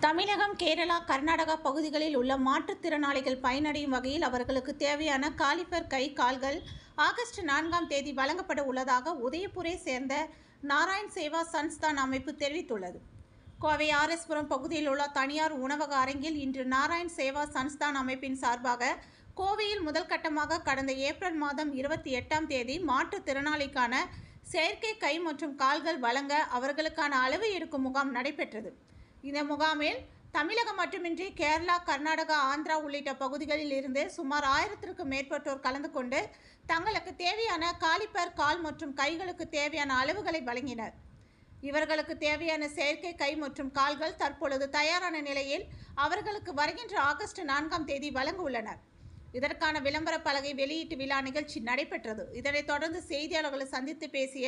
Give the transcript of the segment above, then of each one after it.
தமிழகம், கேரளா, கர்நாடகா பகுதிகளில் உள்ள மாற்றுத்திறனாளிகள் பயனடையும் வகையில் அவர்களுக்கு தேவையான காலிபர் கை, கால்கள் ஆகஸ்ட் 4ஆம் தேதி வழங்கப்பட உள்ளதாக உதயபூரை சேர்ந்த நாராயண் சேவா சன்ஸ்தான் அமைப்பு தெரிவித்துள்ளது. கோவை ஆர்.எஸ்.புரம் பகுதியில் உள்ள தனியார் உணவக அரங்கில் இன்று நாராயண் சேவா சன்ஸ்தான் அமைப்பின் சார்பாக கோவையில் முதல் கட்டமாக கடந்த ஏப்ரல் மாதம் 28ஆம் தேதி மாற்றுத்திறனாளிக்கான செயற்கை கை மற்றும் கால்கள் வழங்க அவர்களுக்கான அளவு எடுக்கும் முகாம் நடைபெற்றது. இந்த முகாமில் தமிழகம் மட்டுமின்றி கேரளா, கர்நாடகா, ஆந்திரா உள்ளிட்ட பகுதிகளில் இருந்து சுமார் 1000க்கும் மேற்பட்டோர் கலந்து கொண்டு தங்களுக்கு தேவையான காலிபர் கால் மற்றும் கைகளுக்கு தேவையான அளவுகளை வழங்கினர். இவர்களுக்கு தேவையான செயற்கை கை மற்றும் கால்கள் தற்பொழுது தயாரான நிலையில் அவர்களுக்கு வருகின்ற ஆகஸ்ட் 4ஆம் தேதி வழங்க உள்ளனர். இதற்கான விளம்பர பலகை வெளியீட்டு விழா நிகழ்ச்சி நடைபெற்றது. இதனைத் தொடர்ந்து செய்தியாளர்களை சந்தித்து பேசிய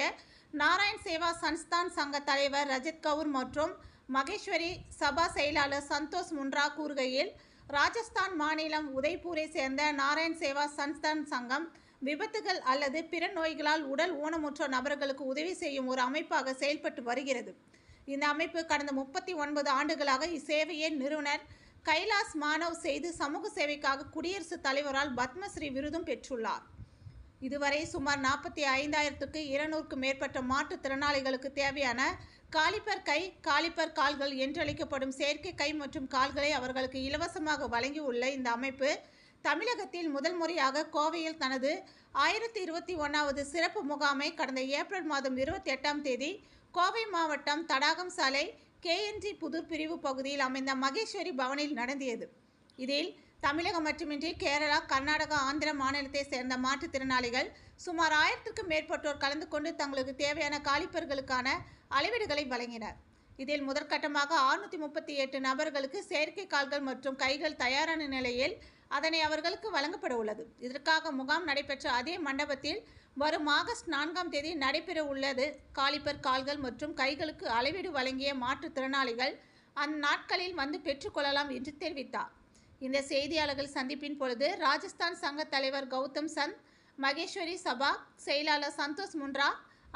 நாராயண் சேவா சன்ஸ்தான் சங்க தலைவர் ரஜத் கவுர் மற்றும் மகேஸ்வரி சபா செயலாளர் சந்தோஷ் முன்ரா கூறுகையில், ராஜஸ்தான் மாநிலம் உதய்பூரை சேர்ந்த நாராயண் சேவா சன்ஸ்தான் சங்கம் விபத்துகள் அல்லது பிற நோய்களால் உடல் ஊனமுற்ற நபர்களுக்கு உதவி செய்யும் ஒரு அமைப்பாக செயல்பட்டு வருகிறது. இந்த அமைப்பு கடந்த 39 ஆண்டுகளாக இச்சேவையின் நிறுவனர் கைலாஸ் மானவ் செய்து சமூக சேவைக்காக குடியரசுத் தலைவரால் பத்மஸ்ரீ விருதும் பெற்றுள்ளார். இதுவரை சுமார் 45,200க்கும் மேற்பட்ட மாற்றுத்திறனாளிகளுக்கு தேவையான காலிபர் கை, காலிபர் கால்கள் என்றழைக்கப்படும் செயற்கை கை மற்றும் கால்களை அவர்களுக்கு இலவசமாக வழங்கியுள்ள இந்த அமைப்பு தமிழகத்தில் முதல் முறையாக கோவையில் தனது 1021வது சிறப்பு முகாமை கடந்த ஏப்ரல் மாதம் 28ஆம் தேதி கோவை மாவட்டம் தடாகம் சாலை KNG புதூர் பிரிவு பகுதியில் அமைந்த மகேஸ்வரி பவனில் நடத்தியது. இதில் தமிழகம் மட்டுமின்றி கேரளா, கர்நாடகா, ஆந்திரா மாநிலத்தை சேர்ந்த மாற்றுத்திறனாளிகள் சுமார் 1000க்கும் மேற்பட்டோர் கலந்து கொண்டு தங்களுக்கு தேவையான காலிபர்களுக்கான அளவீடுகளை வழங்கினர். இதில் முதற்கட்டமாக 638 நபர்களுக்கு செயற்கை கால்கள் மற்றும் கைகள் தயாரான நிலையில் அதனை அவர்களுக்கு வழங்கப்பட உள்ளது. இதற்காக முகாம் நடைபெற்ற அதே மண்டபத்தில் வரும் ஆகஸ்ட் 4ஆம் தேதி நடைபெற உள்ளது. காலிபர் கால்கள் மற்றும் கைகளுக்கு அளவீடு வழங்கிய மாற்றுத்திறனாளிகள் அந்நாட்களில் வந்து பெற்றுக்கொள்ளலாம் என்று தெரிவித்தார். இந்த செய்தியாளர்கள் சந்திப்பின் பொழுது ராஜஸ்தான் சங்க தலைவர் கௌதம் சந்த், மகேஸ்வரி சபா செயலாளர் சந்தோஷ் முன்ரா,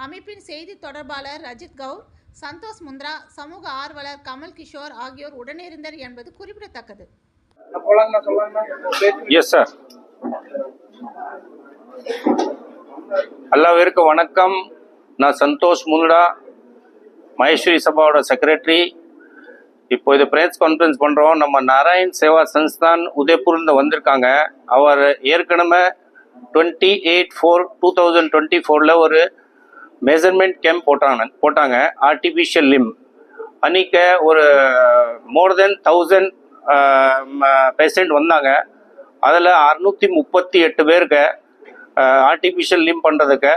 அமைப்பின் செய்தி தொடர்பாளர் ரஜித் கவுர், சந்தோஷ் முன்ரா, சமூக ஆர்வலர் கமல் கிஷோர் ஆகியோர் உடனிருந்தனர் என்பது குறிப்பிடத்தக்கது. எல்லாருக்கும் வணக்கம். நான் சந்தோஷ் முன்ரா, மகேஸ்வரி சபாவோட செக்ரட்டரி. இப்போ இது பிரஸ் கான்ஃபரன்ஸ் பண்ணுறோம். நம்ம நாராயண் சேவா சன்ஸ்தான் உதய்பூர்லேருந்து வந்திருக்காங்க. அவர் ஏற்கனவே 28/4/2024 ஒரு மெஷர்மெண்ட் கேம்ப் போட்டாங்க ஆர்டிஃபிஷியல் லிம். அன்றைக்கி ஒரு மோர் தென் 1000 பேஷண்ட் வந்தாங்க. அதில் 638 பேருக்கு ஆர்டிஃபிஷியல் லிம் பண்ணுறதுக்கு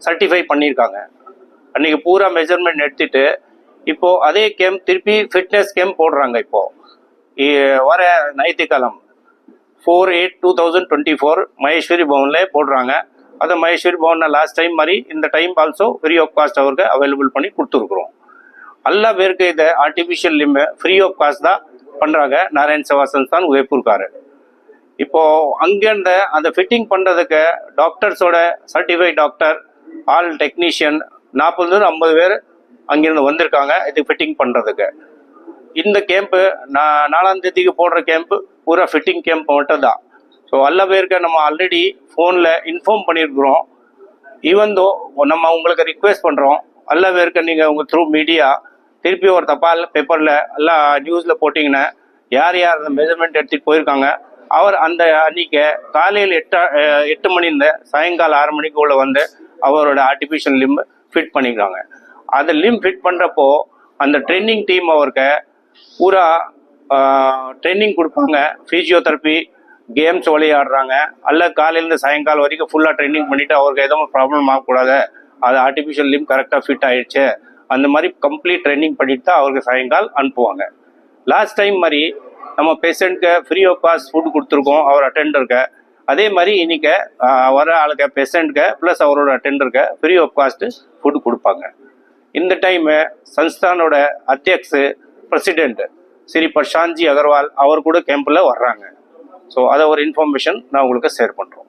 சர்டிஃபை பண்ணியிருக்காங்க. அன்றைக்கி பூரா மெஷர்மெண்ட் எடுத்துகிட்டு இப்போது அதே கேம்ப் திருப்பி ஃபிட்னஸ் கேம்ப் போடுறாங்க. இப்போது வர ஞாயிற்றுக்கிழமை 4/8/2024 மகேஸ்வரி பவனில் போடுறாங்க. அதை மகேஸ்வரி பவனில் லாஸ்ட் டைம் மாதிரி இந்த time also free of cost அவருக்கு அவைலபிள் பண்ணி கொடுத்துருக்குறோம். எல்லா பேருக்கு இதை ஆர்டிஃபிஷியல் லிம் ஃப்ரீ ஆஃப் காஸ்ட் தான் பண்ணுறாங்க நாராயண் சேவா சன்ஸ்தான் உதய்பூர்காரர். இப்போது அங்கேருந்து அந்த ஃபிட்டிங் பண்ணுறதுக்கு டாக்டர்ஸோட சர்டிஃபைட் டாக்டர், ஆல் டெக்னீஷியன் 40-50 பேர் அங்கேருந்து வந்திருக்காங்க இது ஃபிட்டிங் பண்ணுறதுக்கு. இந்த கேம்ப்பு 4ஆம் தேதிக்கு போடுற கேம்ப்பு பூரா ஃபிட்டிங் கேம்ப் மட்டும் தான். ஸோ எல்லா பேருக்கு நம்ம ஆல்ரெடி ஃபோனில் இன்ஃபார்ம் பண்ணியிருக்கிறோம். ஈவன் தோ நம்ம உங்களுக்கு ரிக்வெஸ்ட் பண்ணுறோம், எல்லா பேருக்கு நீங்கள் உங்கள் த்ரூ மீடியா திருப்பி ஒரு தபால் பேப்பரில் எல்லாம் நியூஸில் போட்டிங்கன்னா யார் யார் அந்த மெஷர்மெண்ட் எடுத்துகிட்டு போயிருக்காங்க அவர் அந்த அன்றைக்கி காலையில் 8 மணிலேருந்து சாயங்காலம் 6 மணிக்குள்ளே வந்து அவரோட ஆர்டிஃபிஷியல் லிம் ஃபிட் பண்ணிக்கிறாங்க. அந்த லிம் ஃபிட் பண்ணுறப்போ அந்த ட்ரைனிங் டீம் அவருக்கு பூரா ட்ரைனிங் கொடுப்பாங்க. ஃபிசியோதெரப்பி, கேம்ஸ் விளையாடுறாங்க. எல்லாம் காலையிலேருந்து சாயங்காலம் வரைக்கும் ஃபுல்லாக ட்ரைனிங் பண்ணிவிட்டு அவருக்கு எதுவும் ப்ராப்ளம் ஆகக்கூடாது, அது ஆர்டிஃபிஷியல் லிம் கரெக்டாக ஃபிட் ஆகிடுச்சு, அந்த மாதிரி கம்ப்ளீட் ட்ரைனிங் பண்ணிட்டு தான் அவருக்கு சாயங்காலம் அனுப்புவாங்க. லாஸ்ட் டைம் மாதிரி நம்ம பேஷண்ட்க்கு ஃப்ரீ ஆஃப் காஸ்ட் ஃபுட் கொடுத்துருக்கோம் அவர் அட்டெண்டருக்கு. அதே மாதிரி இன்றைக்கி வர ஆளுக்கு பேஷண்ட்க்கு ப்ளஸ் அவரோட அட்டெண்டருக்கு ஃப்ரீ ஆஃப் காஸ்ட்டு ஃபுட் கொடுப்பாங்க. இந்த டைமு சன்ஸ்தானோட அத்தியக்ஷு பிரசிடெண்ட் ஸ்ரீ பிரசாந்த்ஜி அகர்வால் அவர் கூட கேம்பில் வர்றாங்க. ஸோ அதை ஒரு இன்ஃபர்மேஷன் நான் உங்களுக்கு ஷேர் பண்ணுறோம்.